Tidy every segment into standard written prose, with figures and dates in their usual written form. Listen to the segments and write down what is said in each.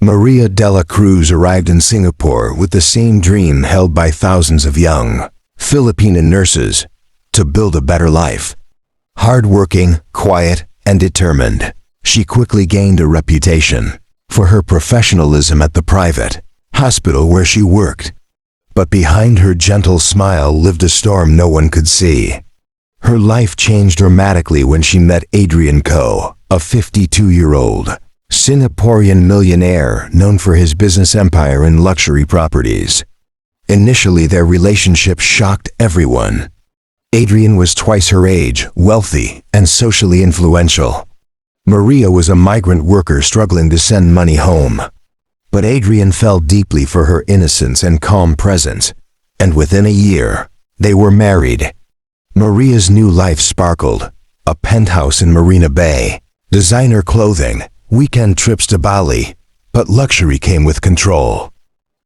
Maria Dela Cruz arrived in Singapore with the same dream held by thousands of young Filipina nurses: to build a better life. Hardworking, quiet, and determined, she quickly gained a reputation for her professionalism at the private hospital where she worked. But behind her gentle smile lived a storm no one could see. Her life changed dramatically when she met Adrian Ko, a 52-year-old Singaporean millionaire known for his business empire in luxury properties. Initially, their relationship shocked everyone. Adrian was twice her age, wealthy, and socially influential. Maria was a migrant worker struggling to send money home. But Adrian fell deeply for her innocence and calm presence, and within a year, they were married. Maria's new life sparkled: a penthouse in Marina Bay, designer clothing, weekend trips to Bali, but luxury came with control.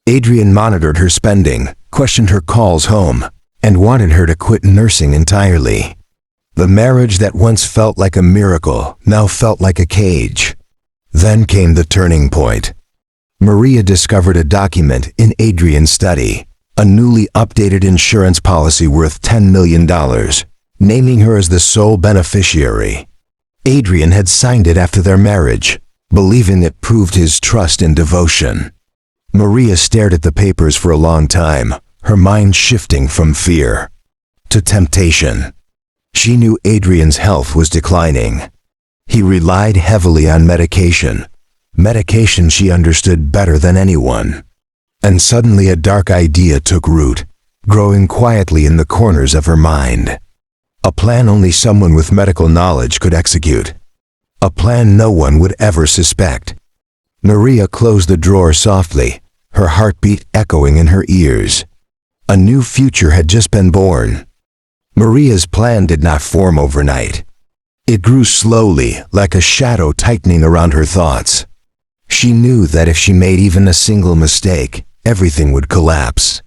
Adrian monitored her spending, questioned her calls home, and wanted her to quit nursing entirely. The marriage that once felt like a miracle now felt like a cage. Then came the turning point. Maria discovered a document in Adrian's study, a newly updated insurance policy worth $10 million, naming her as the sole beneficiary. Adrian had signed it after their marriage, believing it proved his trust and devotion. Maria stared at the papers for a long time, her mind shifting from fear to temptation. She knew Adrian's health was declining. He relied heavily on medication she understood better than anyone. And suddenly a dark idea took root, growing quietly in the corners of her mind. A plan only someone with medical knowledge could execute. A plan no one would ever suspect. Maria closed the drawer softly, her heartbeat echoing in her ears. A new future had just been born. Maria's plan did not form overnight. It grew slowly, like a shadow tightening around her thoughts. She knew that if she made even a single mistake, everything would collapse.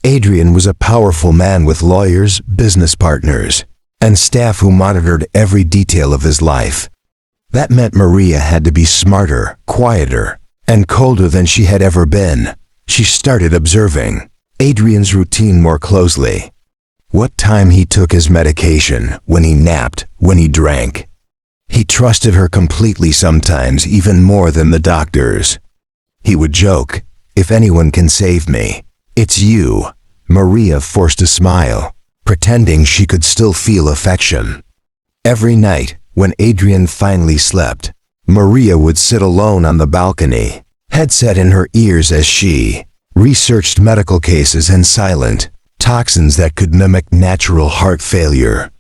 Adrian was a powerful man with lawyers, business partners, and staff who monitored every detail of his life. That meant Maria had to be smarter, quieter, and colder than she had ever been. She started observing Adrian's routine more closely. What time he took his medication, when he napped, when he drank. He trusted her completely sometimes, even more than the doctors. He would joke, "If anyone can save me, it's you." Maria forced a smile, pretending she could still feel affection. Every night, when Adrian finally slept, Maria would sit alone on the balcony, headset in her ears as she researched medical cases and silent toxins that could mimic natural heart failure.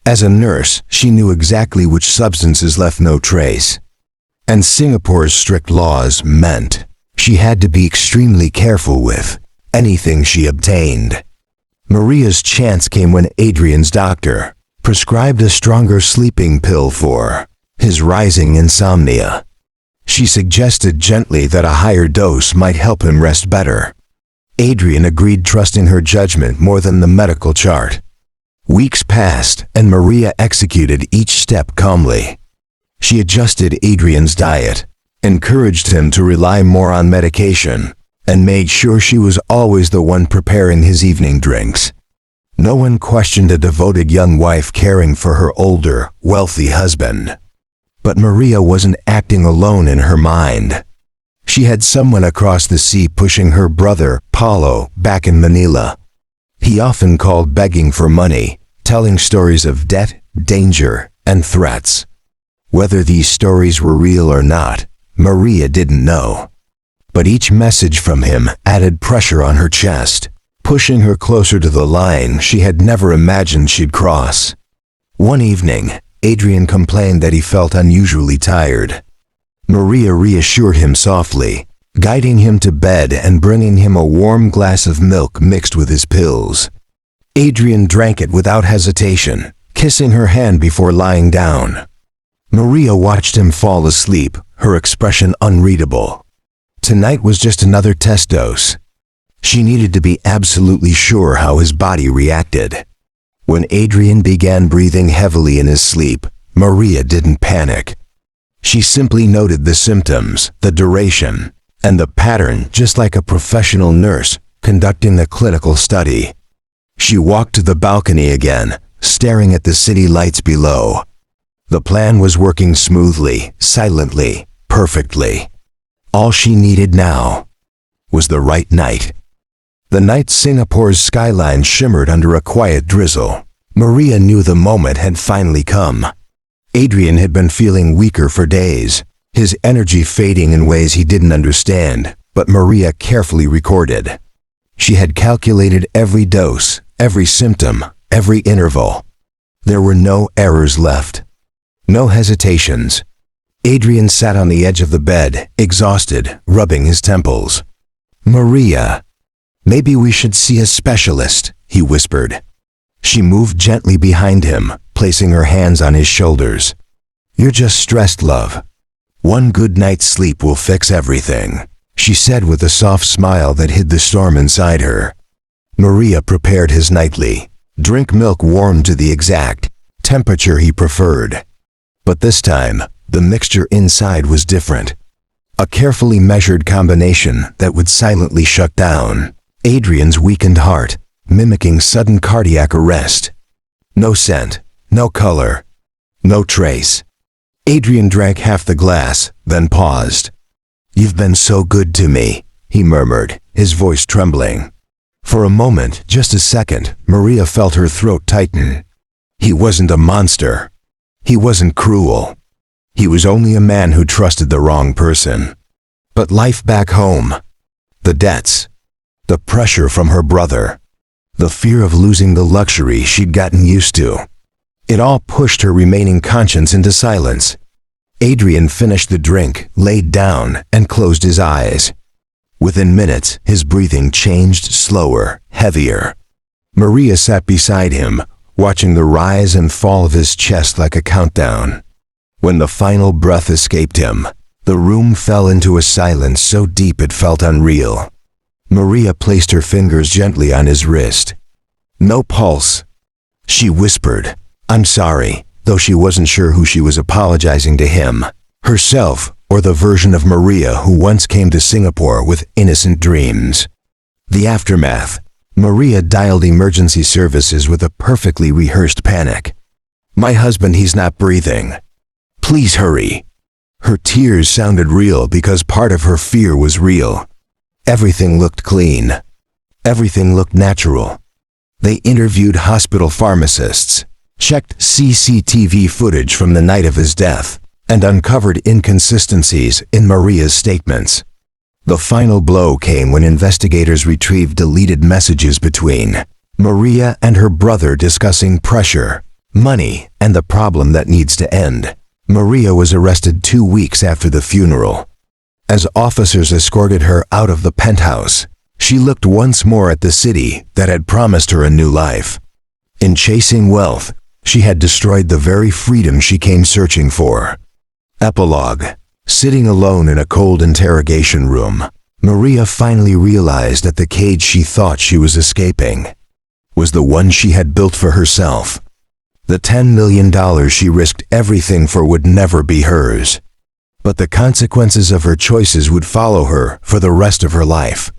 As a nurse, she knew exactly which substances left no trace. And Singapore's strict laws meant she had to be extremely careful with anything she obtained. Maria's chance came when Adrian's doctor prescribed a stronger sleeping pill for his rising insomnia. She suggested gently that a higher dose might help him rest better. Adrian agreed, trusting her judgment more than the medical chart. Weeks passed, and Maria executed each step calmly. She adjusted Adrian's diet, encouraged him to rely more on medication, and made sure she was always the one preparing his evening drinks. No one questioned a devoted young wife caring for her older, wealthy husband. But Maria wasn't acting alone in her mind. She had someone across the sea pushing her brother, Paulo, back in Manila. He often called begging for money, telling stories of debt, danger, and threats. Whether these stories were real or not, Maria didn't know. But each message from him added pressure on her chest, pushing her closer to the line she had never imagined she'd cross. One evening, Adrian complained that he felt unusually tired. Maria reassured him softly, guiding him to bed and bringing him a warm glass of milk mixed with his pills. Adrian drank it without hesitation, kissing her hand before lying down. Maria watched him fall asleep, her expression unreadable. Tonight was just another test dose. She needed to be absolutely sure how his body reacted. When Adrian began breathing heavily in his sleep, Maria didn't panic. She simply noted the symptoms, the duration, and the pattern, just like a professional nurse conducting a clinical study. She walked to the balcony again, staring at the city lights below. The plan was working smoothly, silently, perfectly. All she needed now was the right night. The night Singapore's skyline shimmered under a quiet drizzle. Maria knew the moment had finally come. Adrian had been feeling weaker for days, his energy fading in ways he didn't understand, but Maria carefully recorded. She had calculated every dose, every symptom, every interval. There were no errors left. No hesitations. Adrian sat on the edge of the bed, exhausted, rubbing his temples. "Maria, maybe we should see a specialist," he whispered. She moved gently behind him, placing her hands on his shoulders. "You're just stressed, love. One good night's sleep will fix everything," she said with a soft smile that hid the storm inside her. Maria prepared his nightly drink milk warmed to the exact temperature he preferred. But this time, the mixture inside was different. A carefully measured combination that would silently shut down Adrian's weakened heart, mimicking sudden cardiac arrest. No scent, no color, no trace. Adrian drank half the glass, then paused. "You've been so good to me," he murmured, his voice trembling. For a moment, just a second, Maria felt her throat tighten. He wasn't a monster. He wasn't cruel. He was only a man who trusted the wrong person. But life back home, the debts, the pressure from her brother, the fear of losing the luxury she'd gotten used to, it all pushed her remaining conscience into silence. Adrian finished the drink, laid down, and closed his eyes. Within minutes, his breathing changed, slower, heavier. Maria sat beside him, watching the rise and fall of his chest like a countdown. When the final breath escaped him, the room fell into a silence so deep it felt unreal. Maria placed her fingers gently on his wrist. "No pulse," she whispered. "I'm sorry," though she wasn't sure who she was apologizing to, him, herself, or the version of Maria who once came to Singapore with innocent dreams. The aftermath. Maria dialed emergency services with a perfectly rehearsed panic. "My husband, he's not breathing. Please hurry." Her tears sounded real because part of her fear was real. Everything looked clean. Everything looked natural. They interviewed hospital pharmacists, checked CCTV footage from the night of his death, and uncovered inconsistencies in Maria's statements. The final blow came when investigators retrieved deleted messages between Maria and her brother discussing pressure, money, and the problem that needs to end. Maria was arrested 2 weeks after the funeral. As officers escorted her out of the penthouse, she looked once more at the city that had promised her a new life. In chasing wealth, she had destroyed the very freedom she came searching for. Epilogue. Sitting alone in a cold interrogation room, Maria finally realized that the cage she thought she was escaping was the one she had built for herself. The $10 million she risked everything for would never be hers. But the consequences of her choices would follow her for the rest of her life.